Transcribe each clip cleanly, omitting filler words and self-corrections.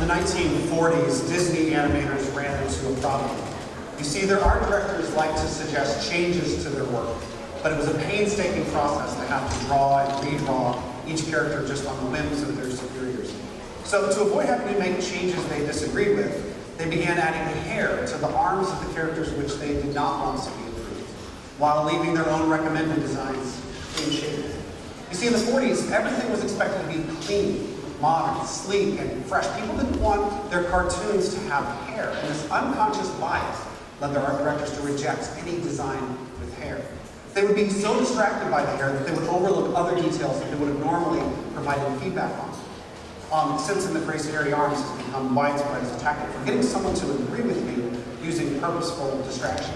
1940s, Disney animators ran into a problem. You see, their art directors liked to suggest changes to their work, but it was a painstaking process to have to draw and redraw each character just on the whims of their superiors. So to avoid having to make changes they disagreed with, they began adding hair to the arms of the characters which they did not want to be approved, while leaving their own recommended designs in shape. You see, in the 40s, everything was expected to be clean, modern, sleek, and fresh. People didn't want their cartoons to have hair, and this unconscious bias led their art directors to reject any design with hair. They would be so distracted by the hair that they would overlook other details that they would have normally provided feedback on. Since in the phrase hairy arms has become widespread as a tactic for getting someone to agree with you using purposeful distraction.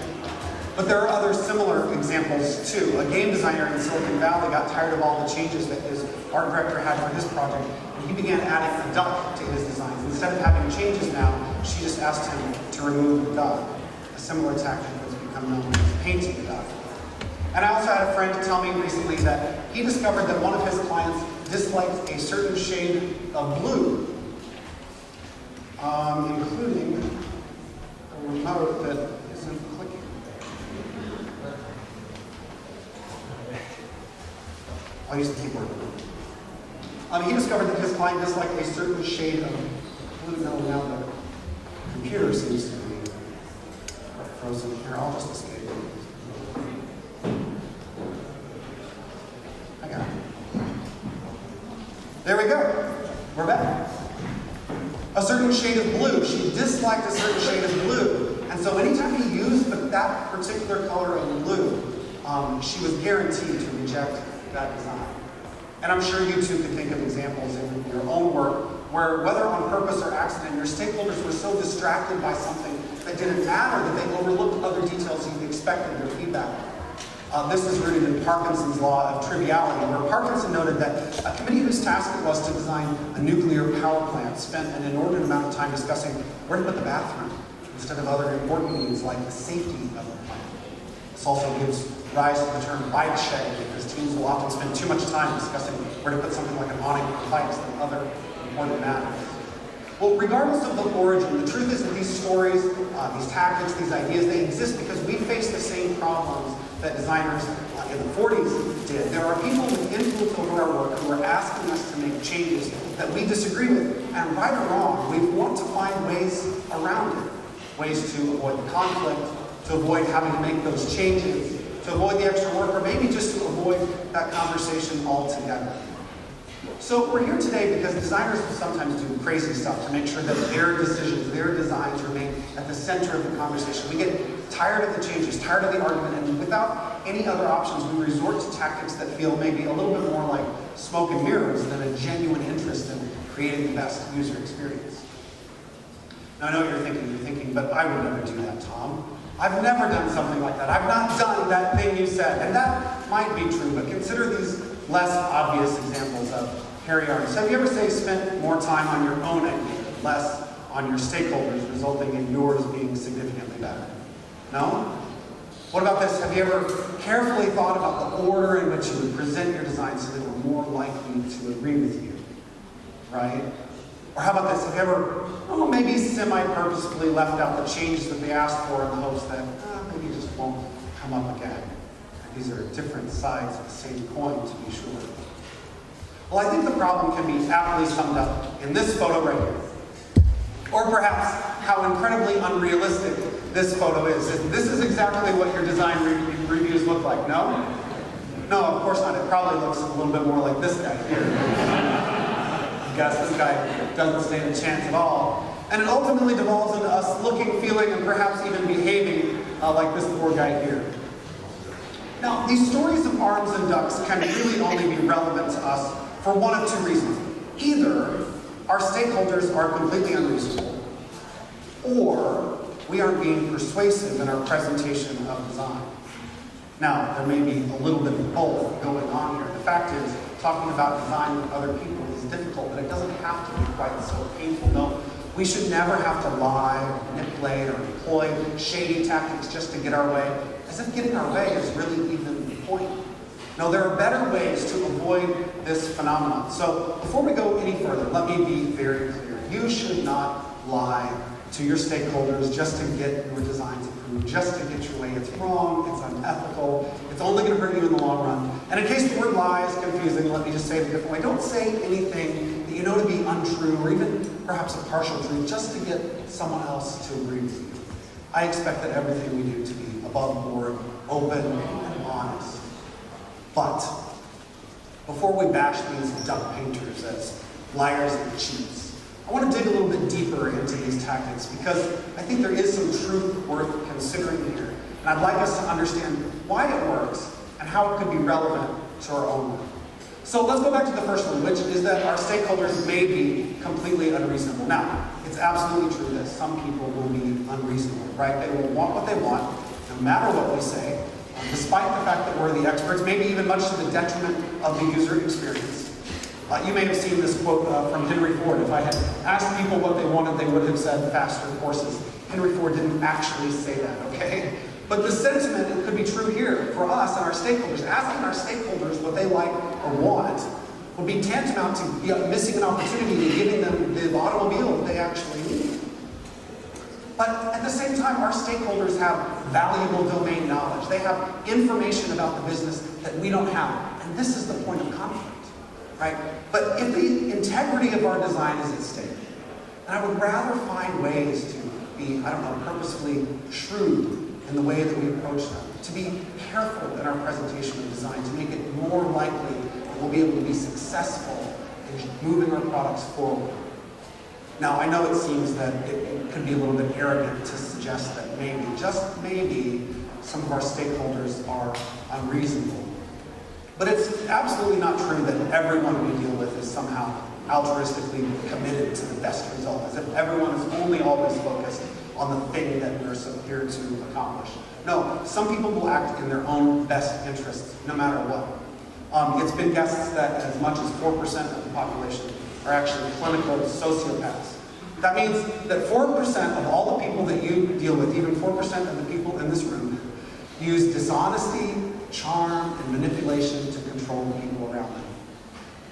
But there are other similar examples too. A game designer in Silicon Valley got tired of all the changes that his art director had for his project, and he began adding a duck to his designs. Instead of having changes now, she just asked him to remove the duck. A similar tactic has become known as painting the duck. And I also had a friend tell me recently that he discovered that one of his clients disliked a certain shade of blue, including a remote that isn't clicking. I'll use the keyboard. He discovered that his client disliked a certain shade of blue. No, now the computer seems to be frozen here. I'll just escape. I got it. There we go. We're back. A certain shade of blue. She disliked a certain shade of blue. And so anytime he used that particular color of blue, she was guaranteed to reject that design. And I'm sure you too could think of examples in your own work where, whether on purpose or accident, your stakeholders were so distracted by something that didn't matter that they overlooked other details you expected their feedback on. This is rooted in Parkinson's law of triviality, where Parkinson noted that a committee whose task it was to design a nuclear power plant spent an inordinate amount of time discussing where to put the bathroom instead of other important needs like the safety of the plant. This also gives rise to the term bike shedding, because teams will often spend too much time discussing where to put something like an awning for bikes than other important matters. Well, regardless of the origin, the truth is that these stories, these tactics, these ideas, they exist because we face the same problems that designers in the 40s did. There are people with influence over our work who are asking us to make changes that we disagree with, and right or wrong, we want to find ways around it. Ways to avoid the conflict, to avoid having to make those changes, to avoid the extra work, or maybe just to avoid that conversation altogether. So we're here today because designers will sometimes do crazy stuff to make sure that their decisions, their designs remain at the center of the conversation. We get tired of the changes, tired of the argument, and without any other options, we resort to tactics that feel maybe a little bit more like smoke and mirrors than a genuine interest in creating the best user experience. Now I know what you're thinking, but I would never do that, Tom. I've never done something like that. I've not done that thing you said. And that might be true, but consider these less obvious examples of hairy arms. Have you ever, spent more time on your own idea, less on your stakeholders, resulting in yours being significantly better? No? What about this? Have you ever carefully thought about the order in which you would present your design so they were more likely to agree with you? Right? Or how about this? Have you ever, maybe semi-purposefully left out the changes that they asked for in the hopes that maybe it just won't come up again? These are different sides of the same coin, to be sure. Well, I think the problem can be aptly summed up in this photo right here. Or perhaps how incredibly unrealistic this photo is. This is exactly what your design reviews look like, no? No, of course not. It probably looks a little bit more like this guy here. Guess this guy doesn't stand a chance at all. And it ultimately devolves into us looking, feeling, and perhaps even behaving like this poor guy here. Now, these stories of arms and ducks can really only be relevant to us for one of two reasons. Either our stakeholders are completely unreasonable, or we aren't being persuasive in our presentation of design. Now, there may be a little bit of both going on here. The fact is, talking about design with other people is difficult, but it doesn't have to be quite so painful. No, we should never have to lie, or manipulate, or employ shady tactics just to get our way, as if getting our way is really even the point. No, there are better ways to avoid this phenomenon. So before we go any further, let me be very clear. you should not lie to your stakeholders just to get your designs approved, just to get your way. It's wrong, it's unethical, it's only going to hurt you in the long run. And in case the word lie is confusing, let me just say it a different way. Don't say anything that you know to be untrue or even perhaps a partial truth just to get someone else to agree with you. I expect that everything we do to be above board, open, and honest. But before we bash these duck painters as liars and cheats, I want to dig a little bit deeper into these tactics because I think there is some truth worth considering here. And I'd like us to understand why it works and how it could be relevant to our own work. So let's go back to the first one, which is that our stakeholders may be completely unreasonable. Now, it's absolutely true that some people will be unreasonable, right? They will want what they want, no matter what we say, despite the fact that we're the experts, maybe even much to the detriment of the user experience. You may have seen this quote from Henry Ford. If I had asked people what they wanted, they would have said faster horses. Henry Ford didn't actually say that, okay? But the sentiment, it could be true here for us and our stakeholders. Asking our stakeholders what they like or want would be tantamount to missing an opportunity to giving them the automobile that they actually need. But at the same time, our stakeholders have valuable domain knowledge. They have information about the business that we don't have. And this is the point of conflict. Right? But if the integrity of our design is at stake, then I would rather find ways to be, purposefully shrewd in the way that we approach them, to be careful in our presentation of design, to make it more likely that we'll be able to be successful in moving our products forward. Now, I know it seems that it could be a little bit arrogant to suggest that maybe, just maybe, some of our stakeholders are unreasonable. But it's absolutely not true that everyone we deal with is somehow altruistically committed to the best result, as if everyone is only always focused on the thing that we're so here to accomplish. No, some people will act in their own best interests, no matter what. It's been guessed that as much as 4% of the population are actually clinical sociopaths. That means that 4% of all the people that you deal with, even 4% of the people in this room, use dishonesty, charm, and manipulation to control the people around them.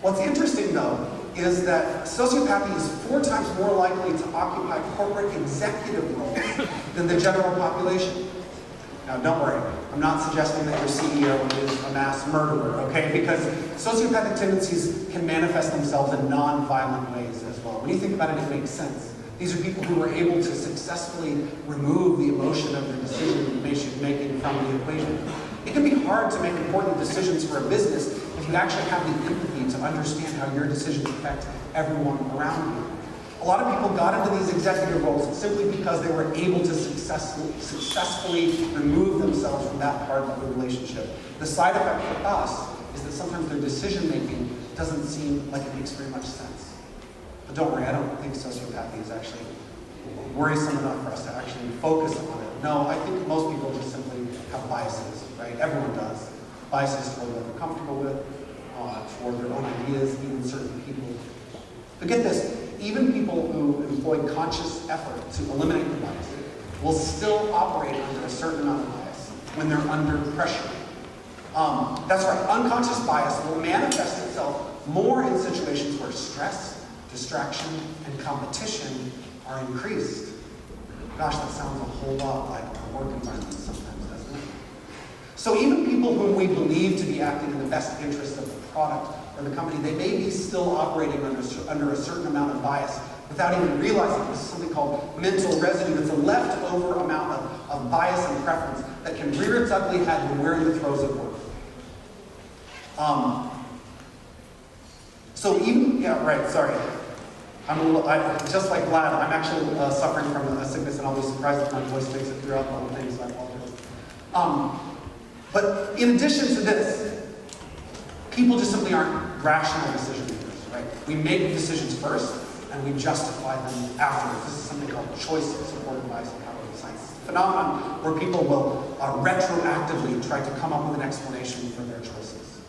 What's interesting, though, is that sociopathy is 4 times more likely to occupy corporate executive roles than the general population. Now, don't worry, I'm not suggesting that your CEO is a mass murderer, okay? Because sociopathic tendencies can manifest themselves in non-violent ways as well. When you think about it, it makes sense. These are people who are able to successfully remove the emotion of their decision making from the equation. It can be hard to make important decisions for a business if you actually have the empathy to understand how your decisions affect everyone around you. A lot of people got into these executive roles simply because they were able to successfully remove themselves from that part of the relationship. The side effect for us is that sometimes their decision making doesn't seem like it makes very much sense. But don't worry, I don't think sociopathy is actually worrisome enough for us to actually focus on it. No, I think most people just simply have biases, right? Everyone does. Biases toward what they're comfortable with, toward their own ideas, even certain people. But get this, even people who employ conscious effort to eliminate the bias will still operate under a certain amount of bias when they're under pressure. That's right, unconscious bias will manifest itself more in situations where stress, distraction, and competition are increased. Gosh, that sounds a whole lot like our work environment sometimes, doesn't it? So even people whom we believe to be acting in the best interest of the product or the company, they may be still operating under a certain amount of bias without even realizing this is something called mental residue. It's a leftover amount of bias and preference that can rear its ugly head when we're in the throes of work. Just like Vlad, I'm actually suffering from a sickness, and I'll be surprised if my voice makes it throughout the whole thing, so I apologize. But in addition to this, people just simply aren't rational decision makers, right? We make decisions first, and we justify them afterwards. This is something called choice supported by psychology science. It's a phenomenon where people will retroactively try to come up with an explanation for their choices.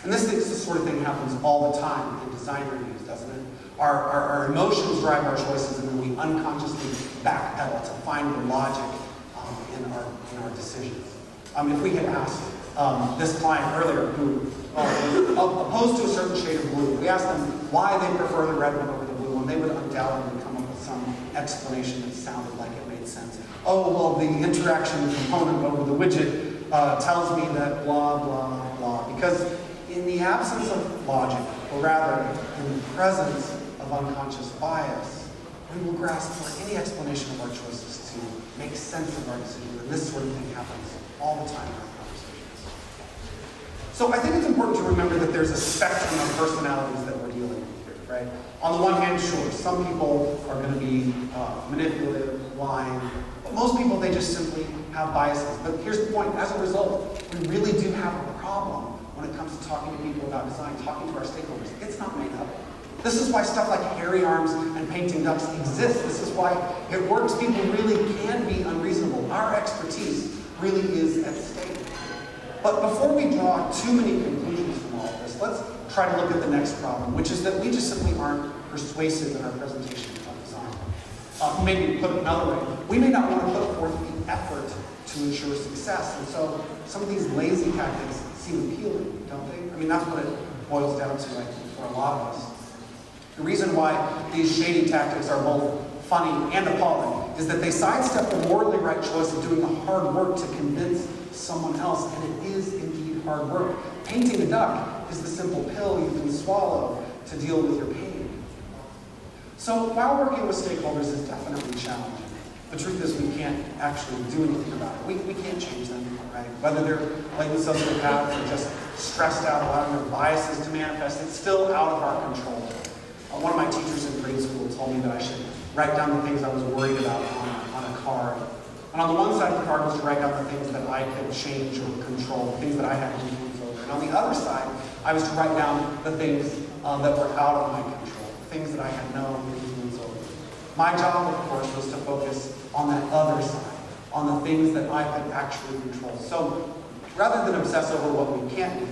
And this sort of thing happens all the time in design reviews, doesn't it? Our emotions drive our choices, and then we unconsciously backpedal to find the logic in our decisions. If we had asked this client earlier who was opposed to a certain shade of blue, we asked them why they prefer the red one over the blue one. they would undoubtedly come up with some explanation that sounded like it made sense. Oh, well, the interaction component over the widget tells me that blah, blah, blah. Because in the absence of logic, or rather, in the presence of unconscious bias, we will grasp for any explanation of our choices to make sense of our decisions. And this sort of thing happens all the time in our conversations. So I think it's important to remember that there's a spectrum of personalities that we're dealing with here, right? On the one hand, sure, some people are going to be manipulative, lying, but most people, they just simply have biases. But here's the point. As a result, we really do have a problem when it comes to talking to people about design, talking to our stakeholders. It's not made up. This is why stuff like hairy arms and painting ducks exists. This is why it works. People really can be unreasonable. Our expertise really is at stake. But before we draw too many conclusions from all of this, let's try to look at the next problem, which is that we just simply aren't persuasive in our presentation of design. Maybe put it another way, we may not want to put forth the effort to ensure success. And so some of these lazy tactics seem appealing, don't they? I mean, that's what it boils down to, I think, for a lot of us. The reason why these shady tactics are both funny and appalling is that they sidestep the morally right choice of doing the hard work to convince someone else, and it is indeed hard work. Painting a duck is the simple pill you can swallow to deal with your pain. So while working with stakeholders is definitely challenging, the truth is we can't actually do anything about it. We can't change them, right? Whether they're blatant sociopaths or just stressed out, allowing their biases to manifest, it's still out of our control. One of my teachers in grade school told me that I should write down the things I was worried about on a card. And on the one side of the card was to write down the things that I could change or control, the things that I had influence over. And on the other side, I was to write down the things that were out of my control, the things that I had no influence over. My job, of course, was to focus on that other side, on the things that I could actually control. So rather than obsess over what we can't do,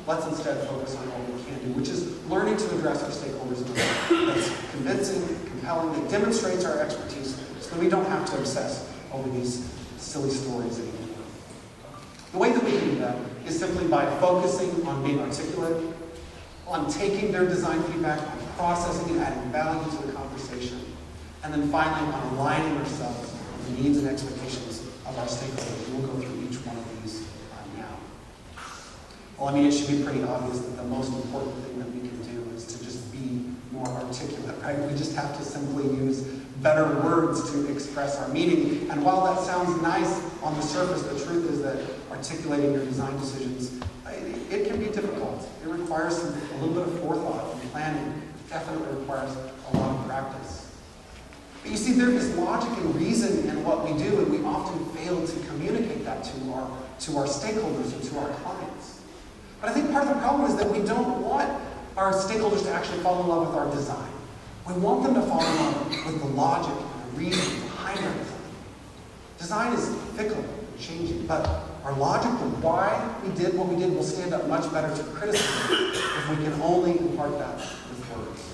let's instead focus on what we can do, which is learning to address our stakeholders in a way that's convincing, compelling, that demonstrates our expertise, so that we don't have to obsess over these silly stories anymore. The way that we can do that is simply by focusing on being articulate, on taking their design feedback, on processing and adding value to the conversation, and then finally on aligning ourselves with the needs and expectations of our stakeholders. We'll go through each one of these now. Well, I mean, it should be pretty obvious that the most important thing that we can do is to just be more articulate, right? We just have to simply use better words to express our meaning. And while that sounds nice on the surface, the truth is that articulating your design decisions, it can be difficult. It requires a little bit of forethought and planning. It definitely requires a lot of practice. But you see, there is logic and reason in what we do, and we often fail to communicate that to our stakeholders or to our clients. But I think part of the problem is that we don't want our stakeholders to actually fall in love with our design. We want them to fall in love with the logic and the reason behind our design. Design is fickle and changing, but our logic of why we did what we did will stand up much better to criticism if we can only impart that with words.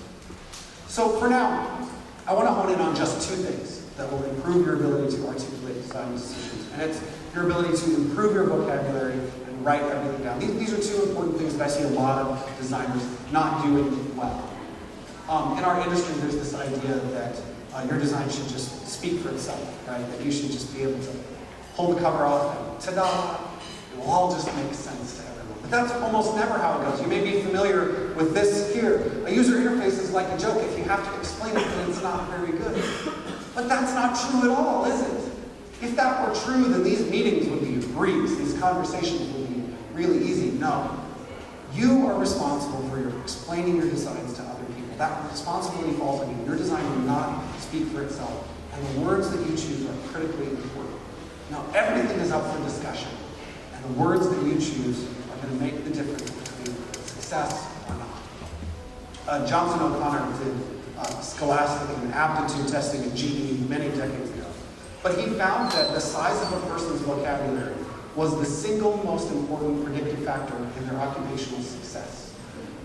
So for now, I want to hone in on just two things that will improve your ability to articulate design decisions. And it's your ability to improve your vocabulary and write everything down. These are two important things that I see a lot of designers not doing well. In our industry, there's this idea that your design should just speak for itself, right? That you should just be able to pull the cover off and ta-da, it will all just make sense to everyone. But that's almost never how it goes. You may be familiar with this here. A user interface is like a joke. If you have to explain it, then it's not very good. But that's not true at all, is it? If that were true, then these meetings would be a breeze. These conversations would be really easy. No. You are responsible for explaining your designs to other people. That responsibility falls on you. Your design will not speak for itself. And the words that you choose are critically important. Now, everything is up for discussion. And the words that you choose are going to make the difference between success or not. Johnson O'Connor did scholastic and aptitude testing at GE many decades ago. But he found that the size of a person's vocabulary was the single most important predictive factor in their occupational success,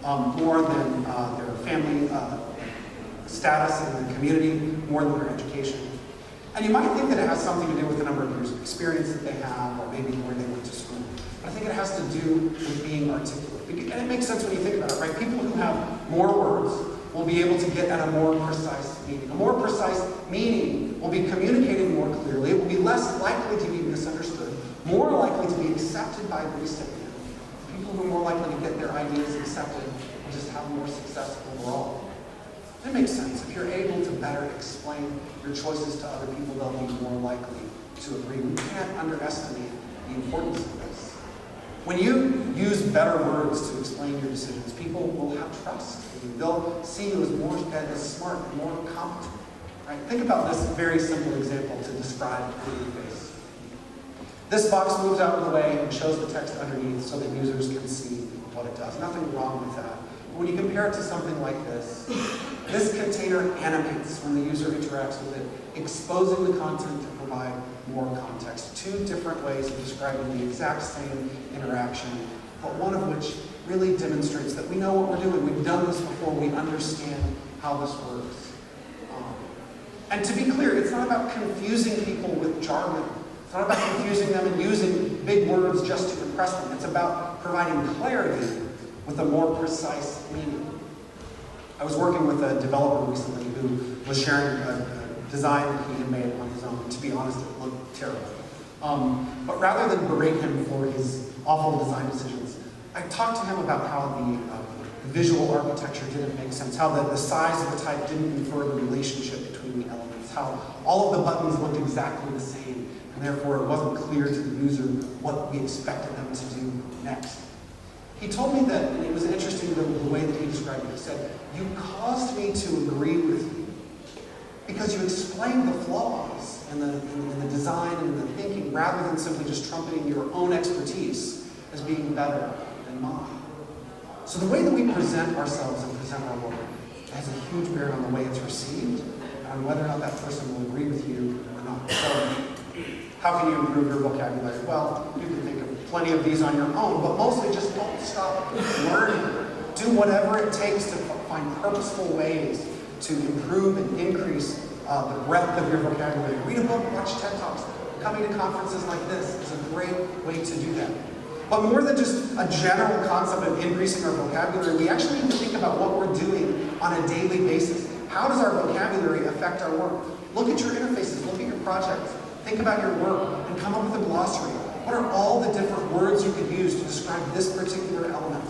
more than their family status in the community, more than their education. And you might think that it has something to do with the number of years of experience that they have, or maybe where they went to school. But I think it has to do with being articulate. And it makes sense when you think about it, right? People who have more words will be able to get at a more precise meaning. A more precise meaning will be communicated more clearly. It will be less likely to be misunderstood, more likely to be accepted by the recipient. People who are more likely to get their ideas accepted will just have more success overall. It makes sense. If you're able to better explain your choices to other people, they'll be more likely to agree. We can't underestimate the importance of this. When you use better words to explain your decisions, people will have trust in you. They'll see you as smart, and more competent. Right? Think about this very simple example to describe Greever. This box moves out of the way and shows the text underneath so that users can see what it does. Nothing wrong with that. But when you compare it to something like this container animates when the user interacts with it, exposing the content to provide more context. Two different ways of describing the exact same interaction, but one of which really demonstrates that we know what we're doing. We've done this before. We understand how this works. And to be clear, it's not about confusing people with jargon. It's not about confusing them and using big words just to impress them. It's about providing clarity with a more precise meaning. I was working with a developer recently who was sharing a design that he had made on his own. To be honest, it looked terrible. But rather than berate him for his awful design decisions, I talked to him about how the visual architecture didn't make sense, how the size of the type didn't infer the relationship between the elements, how all of the buttons looked exactly the same, and therefore it wasn't clear to the user what we expected them to do next. He told me that, and it was interesting the way that he described it. He said, "You caused me to agree with you because you explained the flaws in the design and the thinking rather than simply just trumpeting your own expertise as being better than mine." So the way that we present ourselves and present our work has a huge bearing on the way it's received and on whether or not that person will agree with you or not. So, how can you improve your vocabulary? Well, you can think of plenty of these on your own, but mostly just don't stop learning. Do whatever it takes to find purposeful ways to improve and increase the breadth of your vocabulary. Read a book, watch TED Talks. Coming to conferences like this is a great way to do that. But more than just a general concept of increasing our vocabulary, we actually need to think about what we're doing on a daily basis. How does our vocabulary affect our work? Look at your interfaces, look at your projects, think about your work, and come up with a glossary. What are all the different words you could use to describe this particular element?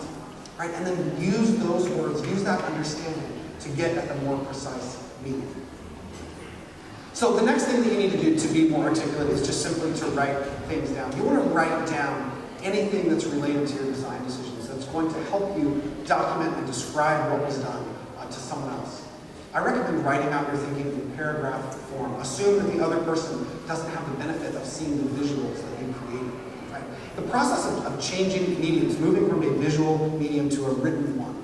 Right? And then use those words, use that understanding to get at the more precise meaning. So the next thing that you need to do to be more articulate is just simply to write things down. You want to write down anything that's related to your design decisions that's going to help you document and describe what was done to someone else. I recommend writing out your thinking in paragraph form. Assume that the other person doesn't have the benefit of seeing the visuals that you created. Right? The process of changing mediums, moving from a visual medium to a written one,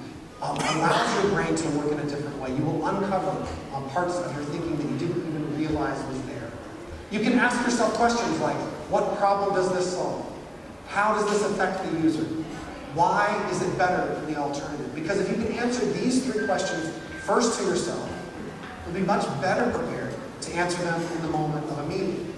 allows your brain to work in a different way. You will uncover parts of your thinking that you didn't even realize was there. You can ask yourself questions like, what problem does this solve? How does this affect the user? Why is it better than the alternative? Because if you can answer these three questions first to yourself, you'll be much better prepared to answer them in the moment of a meeting.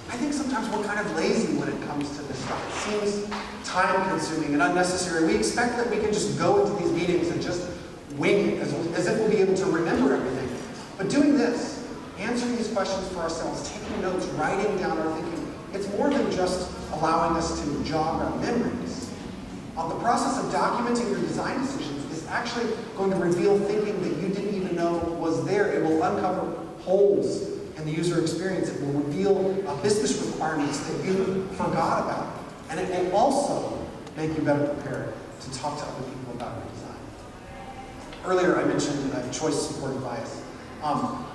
I think sometimes we're kind of lazy when it comes to this stuff. It seems time-consuming and unnecessary. We expect that we can just go into these meetings and just wing it, as if we'll be able to remember everything. But doing this, answering these questions for ourselves, taking notes, writing down our thinking, it's more than just allowing us to jog our memories. The process of documenting your design decisions is actually going to reveal thinking that you didn't even know was there. It will uncover holes in the user experience. It will reveal business requirements that you forgot about. And it will also make you better prepared to talk to other people about your design. Earlier I mentioned choice-supported bias.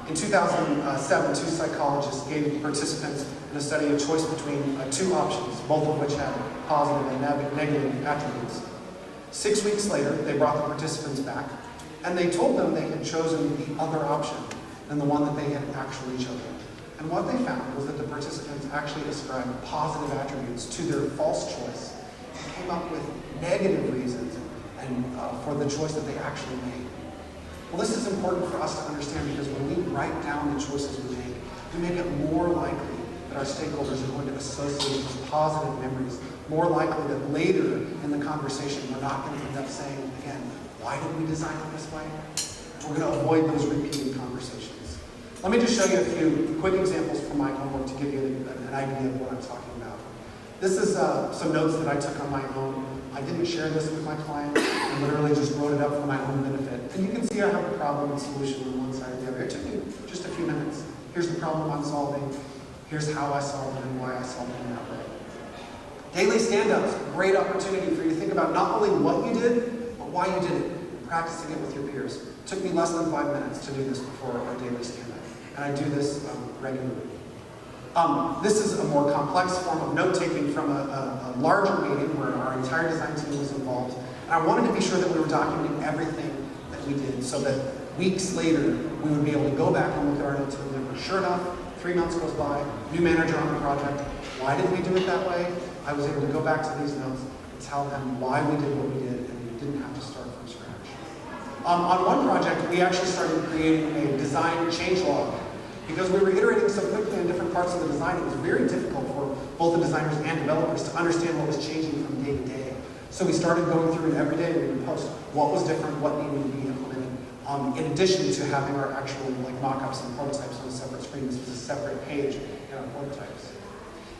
In 2007, two psychologists gave participants in a study a choice between two options, both of which had positive and negative attributes. 6 weeks later, they brought the participants back, and they told them they had chosen the other option than the one that they had actually chosen. And what they found was that the participants actually ascribed positive attributes to their false choice and came up with negative reasons for the choice that they actually made. Well, this is important for us to understand because when we write down the choices we make it more likely that our stakeholders are going to associate with positive memories, more likely that later in the conversation we're not going to end up saying, again, why did we design it this way? We're going to avoid those repeating conversations. Let me just show you a few quick examples from my homework to give you an idea of what I'm talking about. This is some notes that I took on my own. I didn't share this with my client. I literally just wrote it up for my own benefit. And you can see I have a problem and solution on one side or the other. It took me just a few minutes. Here's the problem I'm solving. Here's how I solved it and why I solved it in that way. Daily stand-ups, great opportunity for you to think about not only what you did, but why you did it. And practicing it with your peers. It took me less than 5 minutes to do this before our daily stand-up. And I do this regularly. This is a more complex form of note-taking from a larger meeting where our entire design team was involved. And I wanted to be sure that we were documenting everything that we did so that weeks later we would be able to go back and look at our notes and remember, sure enough, 3 months goes by, new manager on the project. Why did we do it that way? I was able to go back to these notes and tell them why we did what we did, and we didn't have to start from scratch. On one project, we actually started creating a design change log. Because we were iterating so quickly in different parts of the design, it was very difficult for both the designers and developers to understand what was changing from day to day. So we started going through it every day. We would post what was different, what needed to be implemented, in addition to having our actual mock-ups and prototypes on a separate screen. This was a separate page in our prototypes.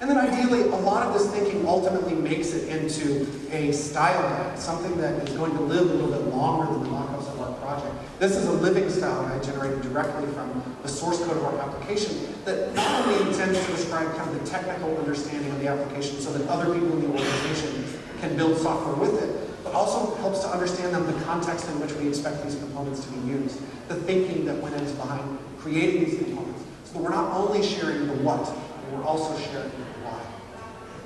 And then ideally, a lot of this thinking ultimately makes it into a style guide, something that is going to live a little bit longer than the mock-ups of our project. This is a living style guide generated directly from the source code of our application that not only intends to describe kind of the technical understanding of the application so that other people in the organization can build software with it, but also helps to understand the context in which we expect these components to be used, the thinking that went into behind creating these components. So that we're not only sharing the what, but we're also sharing the why.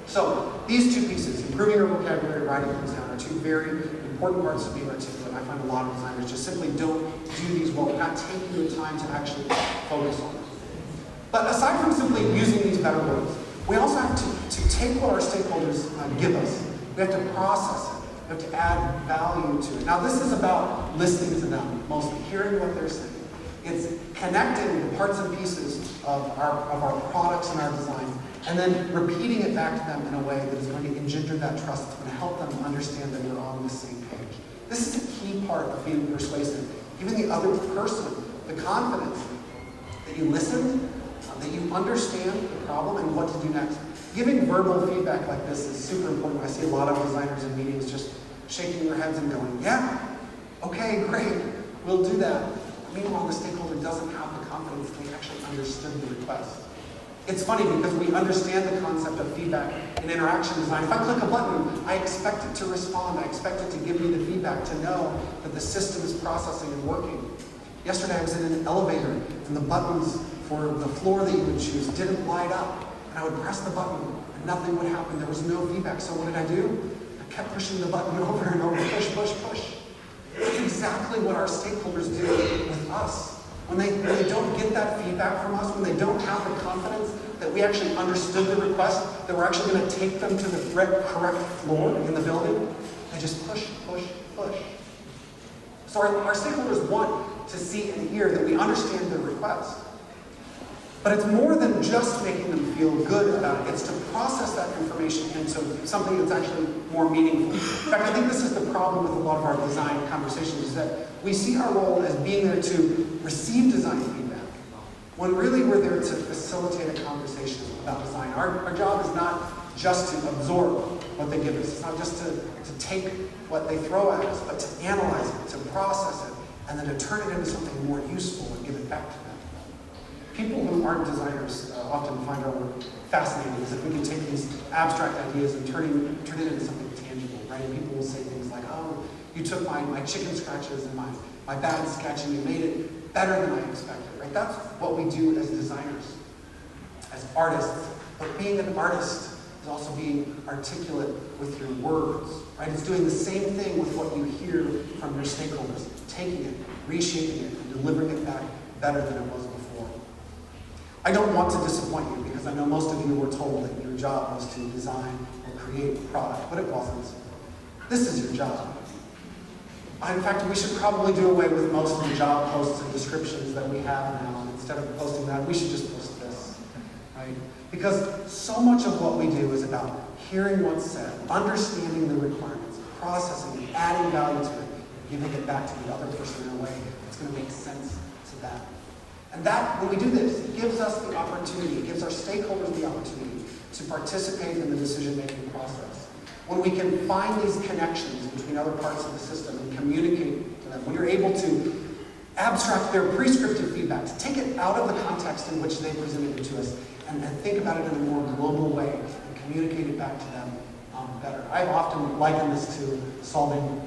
So these two pieces, improving your vocabulary, writing things down, are two very important parts of being articulate. I find a lot of designers just simply don't do these well. They're not taking the time to actually focus on them. But aside from simply using these better words, we also have to take what our stakeholders give us. We have to process it. We have to add value to it. Now this is about listening to them, mostly hearing what they're saying. It's connecting the parts and pieces of our products and our design, and then repeating it back to them in a way that is going to engender that trust and help them understand that you're on the same page. This is a key part of being persuasive. Giving the other person the confidence that you listened, that you understand the problem and what to do next. Giving verbal feedback like this is super important. I see a lot of designers in meetings just shaking their heads and going, yeah, okay, great, we'll do that. Meanwhile, the stakeholder doesn't have the confidence they actually understood the request. It's funny because we understand the concept of feedback in interaction design. If I click a button, I expect it to respond. I expect it to give me the feedback, to know that the system is processing and working. Yesterday I was in an elevator and the buttons for the floor that you would choose didn't light up. And I would press the button and nothing would happen. There was no feedback. So what did I do? I kept pushing the button over and over, push, push, push. That's exactly what our stakeholders do with us. When they don't get that feedback from us, when they don't have the confidence that we actually understood the request, that we're actually going to take them to the correct floor in the building, they just push, push, push. So our stakeholders want to see and hear that we understand their request. But it's more than just making them feel good about it. It's to process that information into something that's actually more meaningful. In fact, I think this is the problem with a lot of our design conversations, is that we see our role as being there to receive design feedback, when really we're there to facilitate a conversation about design. Our job is not just to absorb what they give us. It's not just to take what they throw at us, but to analyze it, to process it, and then to turn it into something more useful and give it back to them. People who aren't designers often find our work fascinating, because if we can take these abstract ideas and turn it into something tangible, right? And people will say things like, oh, you took my chicken scratches and my bad sketch and you made it better than I expected, right? That's what we do as designers, as artists. But being an artist is also being articulate with your words, right? It's doing the same thing with what you hear from your stakeholders, taking it, reshaping it, and delivering it back better than it was before. I don't want to disappoint you, because I know most of you were told that your job was to design or create a product, but it wasn't. This is your job. In fact, we should probably do away with most of the job posts and descriptions that we have now. And instead of posting that, we should just post this, right? Because so much of what we do is about hearing what's said, understanding the requirements, processing it, adding value to it, giving it back to the other person in a way that's going to make sense to them. And that, when we do this, it gives us the opportunity, it gives our stakeholders the opportunity to participate in the decision-making process. When we can find these connections between other parts of the system and communicate to them, when you're able to abstract their prescriptive feedback, to take it out of the context in which they presented it to us, and think about it in a more global way, and communicate it back to them better. I've often likened this to solving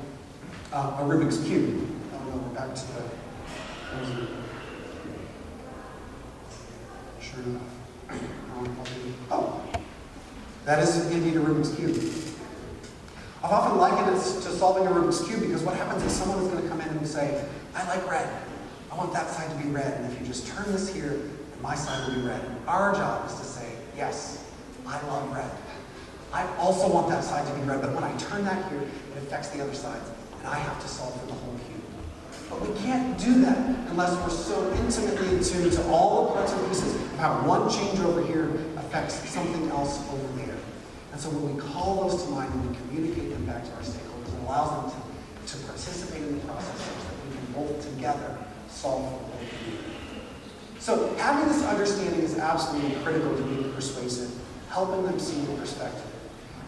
a Rubik's Cube. We're back to the... Sure enough. Oh, that is indeed a Rubik's Cube. I've often likened it to solving a Rubik's Cube because what happens is someone is going to come in and say, I like red. I want that side to be red. And if you just turn this here, and my side will be red. And our job is to say, yes, I love red. I also want that side to be red, but when I turn that here, it affects the other sides, and I have to solve for the whole cube. But we can't do that unless we're so intimately attuned to all the parts and pieces of how one change over here affects something else over there. And so when we call those to mind and we communicate them back to our stakeholders, it allows them to participate in the process so that we can both together solve for the whole community. So having this understanding is absolutely critical to being persuasive, helping them see the perspective.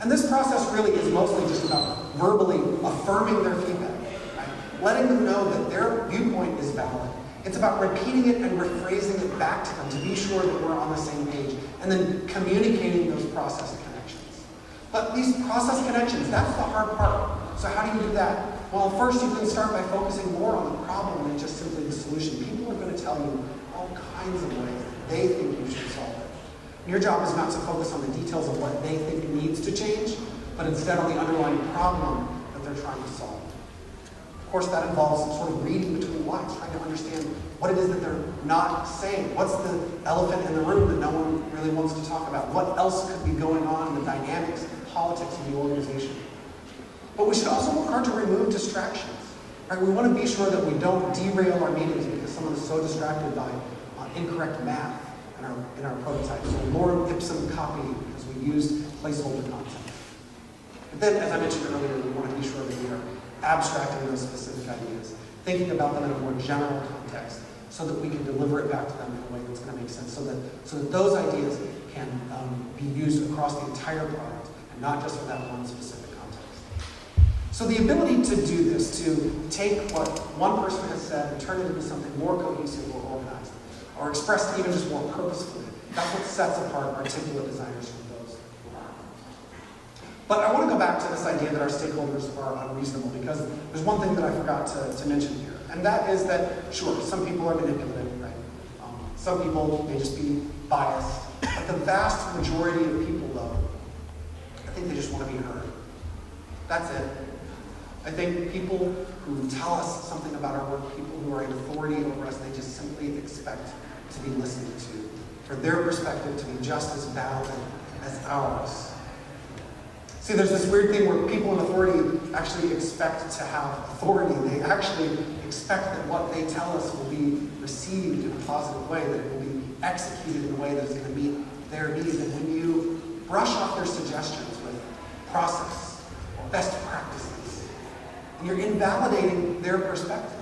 And this process really is mostly just about verbally affirming their feedback, right? Letting them know that their viewpoint is valid. It's about repeating it and rephrasing it back to them to be sure that we're on the same page, and then communicating those process connections. But these process connections, that's the hard part. So how do you do that? Well, first you can start by focusing more on the problem than just simply the solution. People are going to tell you all kinds of ways that they think you should solve it. Your job is not to focus on the details of what they think needs to change, but instead on the underlying problem that they're trying to solve. Of course, that involves some sort of reading between lines, trying to understand what it is that they're not saying. What's the elephant in the room that no one really wants to talk about? What else could be going on in the dynamics and politics of the organization? But we should also work hard to remove distractions. Right? We want to be sure that we don't derail our meetings because someone is so distracted by incorrect math in our prototypes, or lorem ipsum copy because we used placeholder content. But then, as I mentioned earlier, we want to be sure that we are abstracting those specific ideas, thinking about them in a more general context, so that we can deliver it back to them in a way that's going to make sense, so that those ideas can be used across the entire product, and not just for that one specific context. So the ability to do this, to take what one person has said and turn it into something more cohesive or organized, or expressed even just more purposefully, that's what sets apart articulate designers from those who aren't. But I want to go back to this idea that our stakeholders are unreasonable, because there's one thing that I forgot to mention here, and that is that, sure, some people are manipulative, right? Some people may just be biased, but the vast majority of people, though, I think they just want to be heard. That's it. I think people who tell us something about our work, people who are in authority over us, they just simply expect to be listened to, for their perspective to be just as valid as ours. See, there's this weird thing where people in authority actually expect to have authority. They actually expect that what they tell us will be received in a positive way, that it will be executed in a way that is going to meet their needs. And when you brush off their suggestions with process or best practices, you're invalidating their perspective.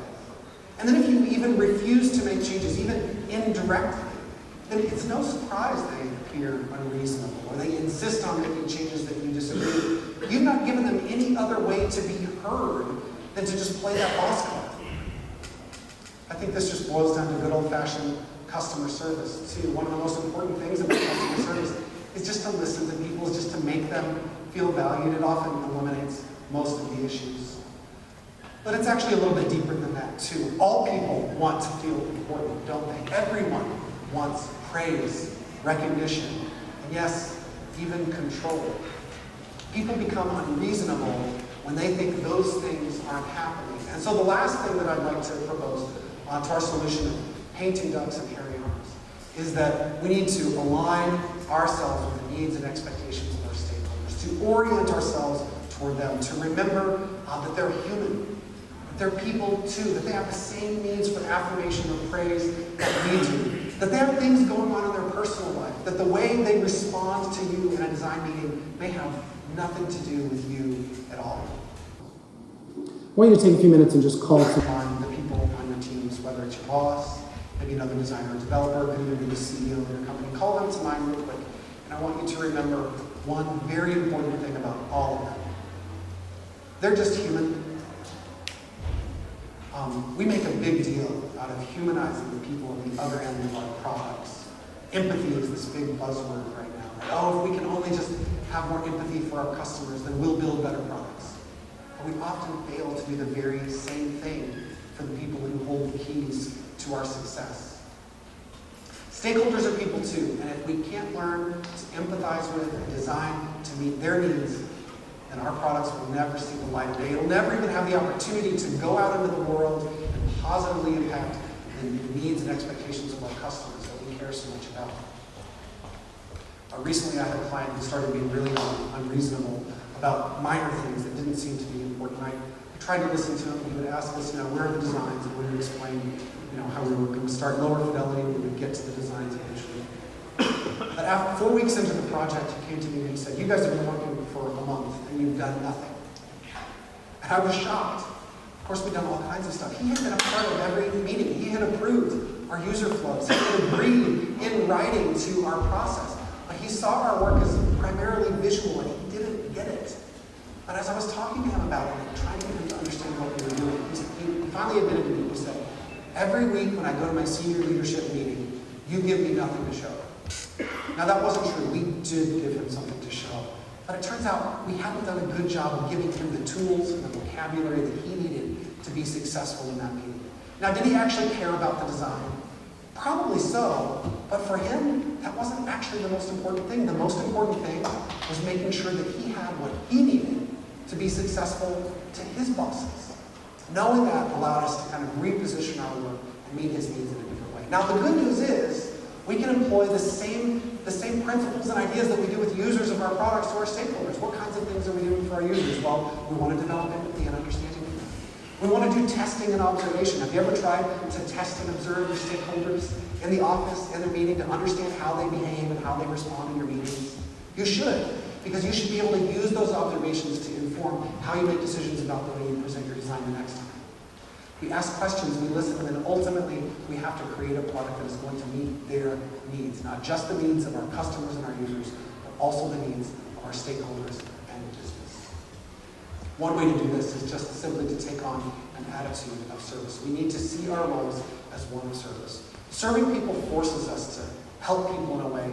And then if you even refuse to make changes, even indirectly, then it's no surprise they appear unreasonable, or they insist on making changes that you disagree with. You've not given them any other way to be heard than to just play that boss card. I think this just boils down to good old-fashioned customer service, too. One of the most important things about customer service is just to listen to people, is just to make them feel valued. It often eliminates most of the issues. But it's actually a little bit deeper than that, too. All people want to feel important, don't they? Everyone wants praise, recognition, and yes, even control. People become unreasonable when they think those things aren't happening. And so the last thing that I'd like to propose to our solution of painting ducks and hairy arms is that we need to align ourselves with the needs and expectations of our stakeholders, to orient ourselves toward them, to remember that they're human, that they're people too, that they have the same needs for affirmation or praise that we do, that they have things going on in their personal life, that the way they respond to you in a design meeting may have nothing to do with you at all. want you to take a few minutes and just call some. On the people on your teams, whether it's your boss, maybe another designer or developer, could even be the CEO of your company. Call them to mind real quick. And I want you to remember one very important thing about all of them. They're just human. We make a big deal out of humanizing the people at the other end of our products. Empathy is this big buzzword right now. Right? Oh, if we can only just have more empathy for our customers, then we'll build better products. But we often fail to do the very same thing for the people who hold the keys to our success. Stakeholders are people too, and if we can't learn to empathize with and design to meet their needs, then our products will never see the light of day. It'll never even have the opportunity to go out into the world and positively impact the needs and expectations of our customers that we care so much about. Recently, I had a client who started being really unreasonable about minor things that didn't seem to be important. I tried to listen to him. He would ask us, where are the designs? And we would explain, how we were going to start lower fidelity. We would get to the designs eventually. But after 4 weeks into the project, he came to me and he said, "You guys have been working for a month and you've done nothing." And I was shocked. Of course, we've done all kinds of stuff. He had been a part of every meeting. He had approved our user flows. He had agreed in writing to our process. But he saw our work as primarily visual and he didn't get it. But as I was talking to him about it and trying to get him to understand what we were doing, he finally admitted to me, he said, "Every week when I go to my senior leadership meeting, you give me nothing to show." Now that wasn't true. We did give him something to show. But it turns out we hadn't done a good job of giving him the tools and the vocabulary that he needed to be successful in that meeting. Now, did he actually care about the design? Probably so, but for him, that wasn't actually the most important thing. The most important thing was making sure that he had what he needed to be successful to his bosses. Knowing that allowed us to kind of reposition our work and meet his needs in a different way. Now, the good news is we can employ the same principles and ideas that we do with users of our products to our stakeholders. What kinds of things are we doing for our users? Well, we want to develop empathy and understanding. We want to do testing and observation. Have you ever tried to test and observe your stakeholders in the office, in the meeting, to understand how they behave and how they respond in your meetings? You should, because you should be able to use those observations to inform how you make decisions about the way you present your design the next time. We ask questions, we listen, and then ultimately we have to create a product that is going to meet their needs, not just the needs of our customers and our users, but also the needs of our stakeholders and business. One way to do this is just simply to take on an attitude of service. We need to see our roles as one of service. Serving people forces us to help people in a way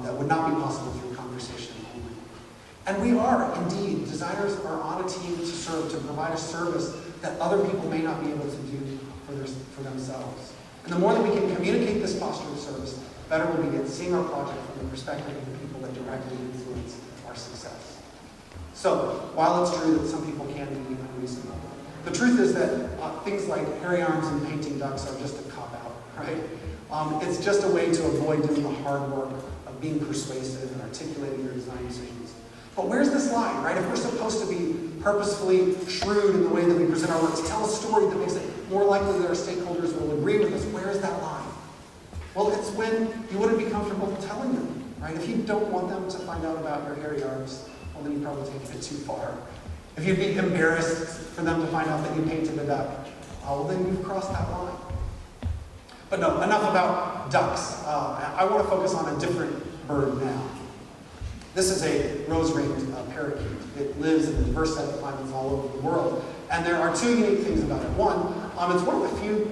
that would not be possible through conversation only. And we are, indeed, designers are on a team to serve, to provide a service that other people may not be able to do for themselves. And the more that we can communicate this posture of service, the better we'll be at seeing our project from the perspective of the people that directly influence our success. So, while it's true that some people can be unreasonable, the truth is that things like hairy arms and painting ducks are just a cop-out, right? It's just a way to avoid doing the hard work of being persuasive and articulating your design decisions. But where's this line, right? If we're supposed to be purposefully shrewd in the way that we present our work, to tell a story that makes it more likely that our stakeholders will agree with us, where is that line? Well, it's when you wouldn't be comfortable telling them, right? If you don't want them to find out about your hairy arms, well, then you probably take it too far. If you'd be embarrassed for them to find out that you painted a duck, well, then you've crossed that line. But no, enough about ducks. I want to focus on a different bird now. This is a rose-ringed parakeet. It lives in a diverse set of climates all over the world. And there are two unique things about it. One, it's one of the few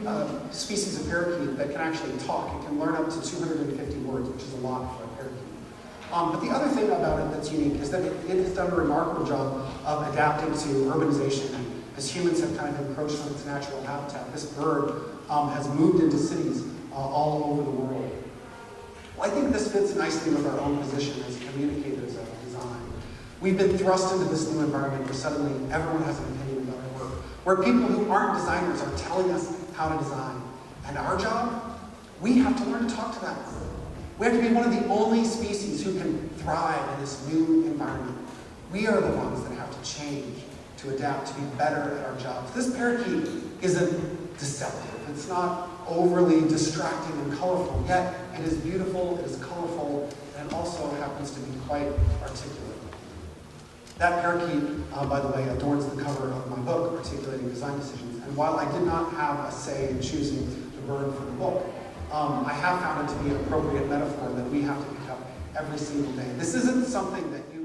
species of parakeet that can actually talk. It can learn up to 250 words, which is a lot for a parakeet. But the other thing about it that's unique is that it has done a remarkable job of adapting to urbanization. And as humans have kind of encroached on its natural habitat, this bird has moved into cities all over the world. Well, I think this fits nicely with our own position as communicators of design. We've been thrust into this new environment where suddenly everyone has an opinion about our work, where people who aren't designers are telling us how to design. And our job, we have to learn to talk to that group. We have to be one of the only species who can thrive in this new environment. We are the ones that have to change, to adapt, to be better at our jobs. This parakeet isn't deceptive. It's not overly distracting and colorful, yet it is beautiful, it is colorful, and it also happens to be quite articulate. That parakeet, by the way, adorns the cover of my book, Articulating Design. And while I did not have a say in choosing the bird for the book, I have found it to be an appropriate metaphor that we have to pick up every single day. This isn't something that you